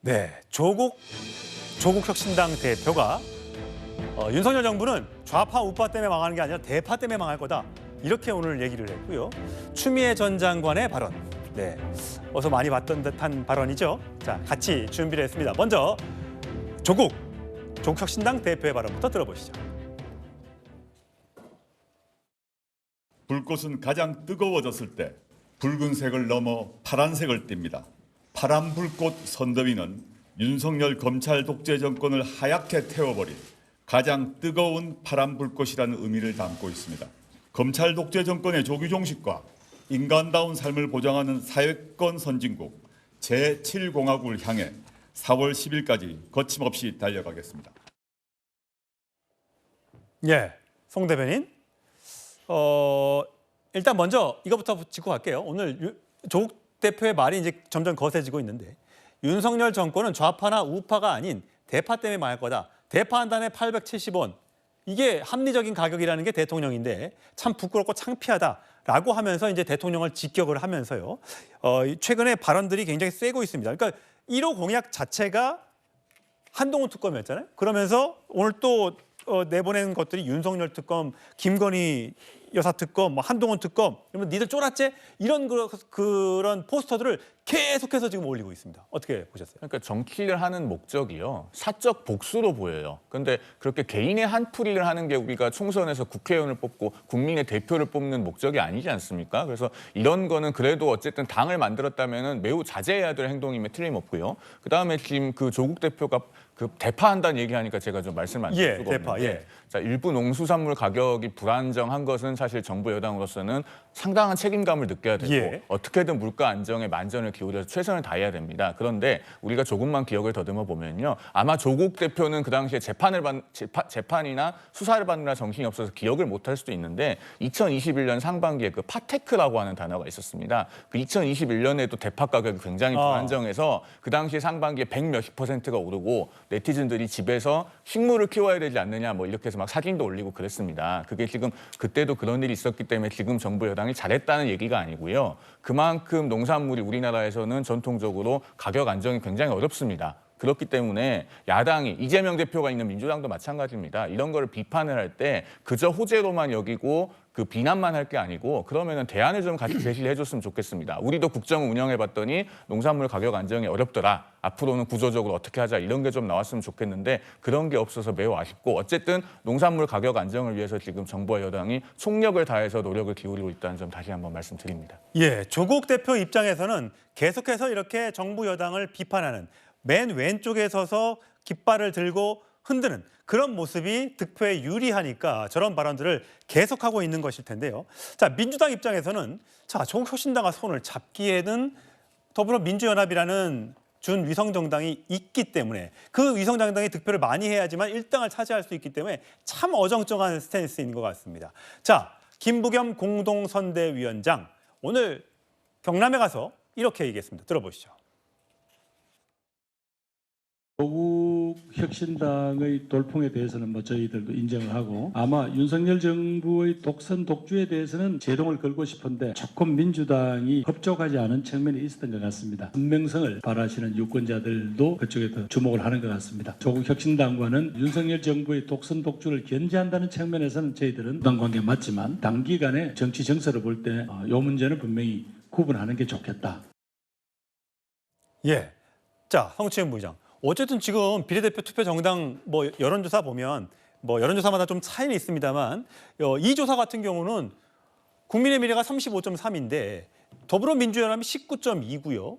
네, 조국 혁신당 대표가 윤석열 정부는 좌파 우파 때문에 망하는 게 아니라 대파 때문에 망할 거다. 이렇게 오늘 얘기를 했고요. 추미애 전 장관의 발언. 네, 어서 많이 봤던 듯한 발언이죠. 자, 같이 준비를 했습니다. 먼저 조국 혁신당 대표의 발언부터 들어보시죠. 불꽃은 가장 뜨거워졌을 때 붉은색을 넘어 파란색을 띱니다. 파란 불꽃 선더위는 윤석열 검찰 독재 정권을 하얗게 태워버린 가장 뜨거운 파란 불꽃이라는 의미를 담고 있습니다. 검찰 독재 정권의 조기종식과 인간다운 삶을 보장하는 사회권 선진국 제7공화국을 향해 4월 10일까지 거침없이 달려가겠습니다. 예, 송 대변인. 일단 먼저 이거부터 짚고 갈게요. 오늘 조국 대표의 말이 이제 점점 거세지고 있는데 윤석열 정권은 좌파나 우파가 아닌 대파 때문에 망할 거다. 대파 한 단에 870원. 이게 합리적인 가격이라는 게 대통령인데 참 부끄럽고 창피하다라고 하면서 이제 대통령을 직격을 하면서요. 최근에 발언들이 굉장히 세고 있습니다. 그러니까 1호 공약 자체가 한동훈 특검이었잖아요. 그러면서 오늘 또 내보낸 것들이 윤석열 특검, 김건희 여사 특검, 뭐 한동훈 특검, 그러면 니들 쫄았지? 이런 그런 포스터들을 계속해서 지금 올리고 있습니다. 어떻게 보셨어요? 그러니까 정치를 하는 목적이요. 사적 복수로 보여요. 그런데 그렇게 개인의 한풀이를 하는 게 우리가 총선에서 국회의원을 뽑고 국민의 대표를 뽑는 목적이 아니지 않습니까? 그래서 이런 거는 그래도 어쨌든 당을 만들었다면 매우 자제해야 될 행동임에 틀림없고요. 그다음에 지금 그 조국 대표가 그 대파한다는 얘기하니까 제가 좀 말씀을 안 드릴 수가 대파, 없는데 자, 일부 농수산물 가격이 불안정한 것은 사실 정부 여당으로서는 상당한 책임감을 느껴야 되고 어떻게든 물가 안정에 만전을 기울여서 최선을 다해야 됩니다. 그런데 우리가 조금만 기억을 더듬어 보면요. 아마 조국 대표는 그 당시에 재판이나 수사를 받느라 정신이 없어서 기억을 못할 수도 있는데 2021년 상반기에 그 파테크라고 하는 단어가 있었습니다. 그 2021년에도 대파 가격이 굉장히 불안정해서 그 당시에 상반기에 100몇십 %가 오르고 네티즌들이 집에서 식물을 키워야 되지 않느냐 뭐 이렇게 해서 막 사진도 올리고 그랬습니다. 그게 지금 그때도 그런 일이 있었기 때문에 지금 정부 여당이 잘했다는 얘기가 아니고요. 그만큼 농산물이 우리나라에서는 전통적으로 가격 안정이 굉장히 어렵습니다. 그렇기 때문에 야당이 이재명 대표가 있는 민주당도 마찬가지입니다. 이런 거를 비판을 할 때 그저 호재로만 여기고 그 비난만 할 게 아니고 그러면은 대안을 좀 같이 제시를 해줬으면 좋겠습니다. 우리도 국정을 운영해봤더니 농산물 가격 안정이 어렵더라. 앞으로는 구조적으로 어떻게 하자 이런 게 좀 나왔으면 좋겠는데 그런 게 없어서 매우 아쉽고 어쨌든 농산물 가격 안정을 위해서 지금 정부와 여당이 총력을 다해서 노력을 기울이고 있다는 점 다시 한번 말씀드립니다. 예, 조국 대표 입장에서는 계속해서 이렇게 정부 여당을 비판하는 맨 왼쪽에 서서 깃발을 들고 흔드는 그런 모습이 득표에 유리하니까 저런 발언들을 계속하고 있는 것일 텐데요. 자, 민주당 입장에서는 자, 조국 혁신당과 손을 잡기에는 더불어민주연합이라는 준위성정당이 있기 때문에 그 위성정당이 득표를 많이 해야지만 1당을 차지할 수 있기 때문에 참 어정쩡한 스탠스인 것 같습니다. 자, 김부겸 공동선대위원장 오늘 경남에 가서 이렇게 얘기했습니다. 들어보시죠. 조국 혁신당의 돌풍에 대해서는 뭐 저희들도 인정을 하고 아마 윤석열 정부의 독선 독주에 대해서는 제동을 걸고 싶은데 조금 민주당이 협조하지 않은 측면이 있었던 것 같습니다. 선명성을 바라시는 유권자들도 그쪽에 더 주목을 하는 것 같습니다. 조국 혁신당과는 윤석열 정부의 독선 독주를 견제한다는 측면에서는 저희들은 부당 관계 맞지만 단기간에 정치 정서를 볼 때 이 문제는 분명히 구분하는 게 좋겠다. 예, 자, 성추행 부의장. 어쨌든 지금 비례대표 투표 정당 뭐 여론조사 보면 뭐 여론조사마다 좀 차이는 있습니다만 이 조사 같은 경우는 국민의 미래가 35.3인데 더불어민주연합이 19.2고요.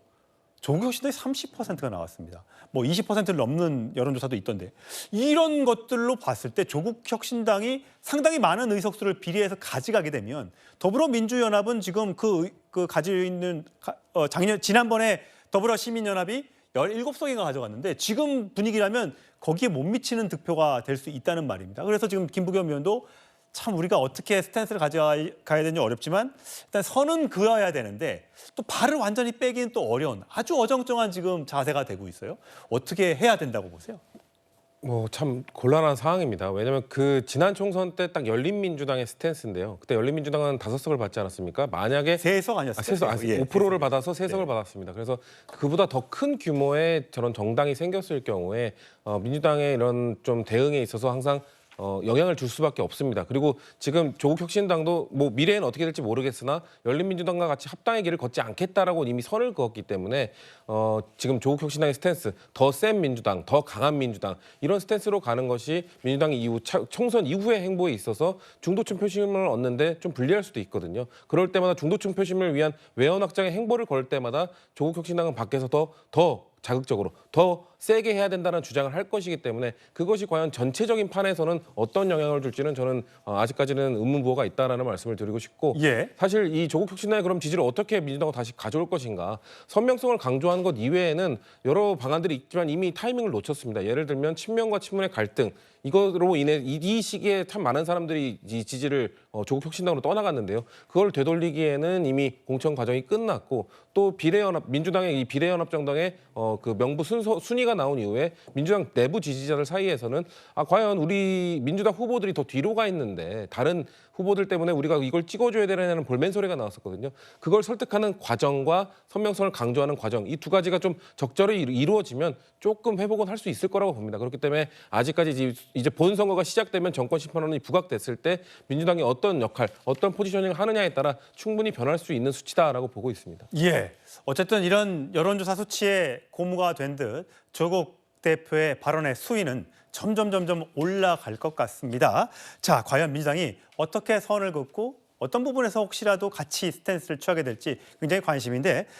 조국혁신당이 30%가 나왔습니다. 뭐 20%를 넘는 여론조사도 있던데 이런 것들로 봤을 때 조국혁신당이 상당히 많은 의석수를 비례해서 가져가게 되면 더불어민주연합은 지금 그 가지고 있는 지난번에 더불어시민연합이 17석인가 가져갔는데 지금 분위기라면 거기에 못 미치는 득표가 될 수 있다는 말입니다. 그래서 지금 김부겸 의원도 참 우리가 어떻게 스탠스를 가져가야 되는지 어렵지만 일단 선은 그어야 되는데 또 발을 완전히 빼기는 또 어려운 아주 어정쩡한 지금 자세가 되고 있어요. 어떻게 해야 된다고 보세요? 뭐 참 곤란한 상황입니다. 왜냐하면 그 지난 총선 때 딱 열린민주당의 스탠스인데요. 그때 열린민주당은 5석을 받지 않았습니까? 만약에 세석 아니었어요? 세석, 예, 5%를 받아서 3석을 받았습니다. 그래서 그보다 더 큰 규모의 저런 정당이 생겼을 경우에 민주당의 이런 좀 대응에 있어서 항상 영향을 줄 수밖에 없습니다. 그리고 지금 조국혁신당도 뭐 미래에는 어떻게 될지 모르겠으나 열린민주당과 같이 합당의 길을 걷지 않겠다라고 이미 선을 그었기 때문에 지금 조국혁신당의 스탠스, 더 센 민주당, 더 강한 민주당 이런 스탠스로 가는 것이 민주당이 이후 총선 이후의 행보에 있어서 중도층 표심을 얻는데 좀 불리할 수도 있거든요. 그럴 때마다 중도층 표심을 위한 외연 확장의 행보를 걸 때마다 조국혁신당은 밖에서 더 자극적으로 더 세게 해야 된다는 주장을 할 것이기 때문에 그것이 과연 전체적인 판에서는 어떤 영향을 줄지는 저는 아직까지는 의문부호가 있다라는 말씀을 드리고 싶고 예. 사실 이 조국혁신당의 그럼 지지를 어떻게 민주당으로 다시 가져올 것인가 선명성을 강조하는 것 이외에는 여러 방안들이 있지만 이미 타이밍을 놓쳤습니다. 예를 들면 친명과 친문의 갈등 이거로 인해 이 시기에 참 많은 사람들이 이 지지를 조국혁신당으로 떠나갔는데요. 그걸 되돌리기에는 이미 공천 과정이 끝났고 또 비례연합 민주당의 이 비례연합정당의 그 명부 순위가 나온 이후에 민주당 내부 지지자들 사이에서는 과연 우리 민주당 후보들이 더 뒤로 가 있는데 다른 후보들 때문에 우리가 이걸 찍어줘야 되는 볼멘 소리가 나왔었거든요. 그걸 설득하는 과정과 선명성을 강조하는 과정 이 두 가지가 좀 적절히 이루어지면 조금 회복은 할 수 있을 거라고 봅니다. 그렇기 때문에 아직까지 이제 본선거가 시작되면 정권 심판원이 부각됐을 때 민주당이 어떤 역할, 어떤 포지셔닝을 하느냐에 따라 충분히 변할 수 있는 수치다라고 보고 있습니다. 예. 어쨌든 이런 여론조사 수치에 고무가 된 듯 조국 대표의 발언의 수위는 점점 올라갈 것 같습니다. 자, 과연 민주당이 어떻게 선을 긋고 어떤 부분에서 혹시라도 같이 스탠스를 취하게 될지 굉장히 관심인데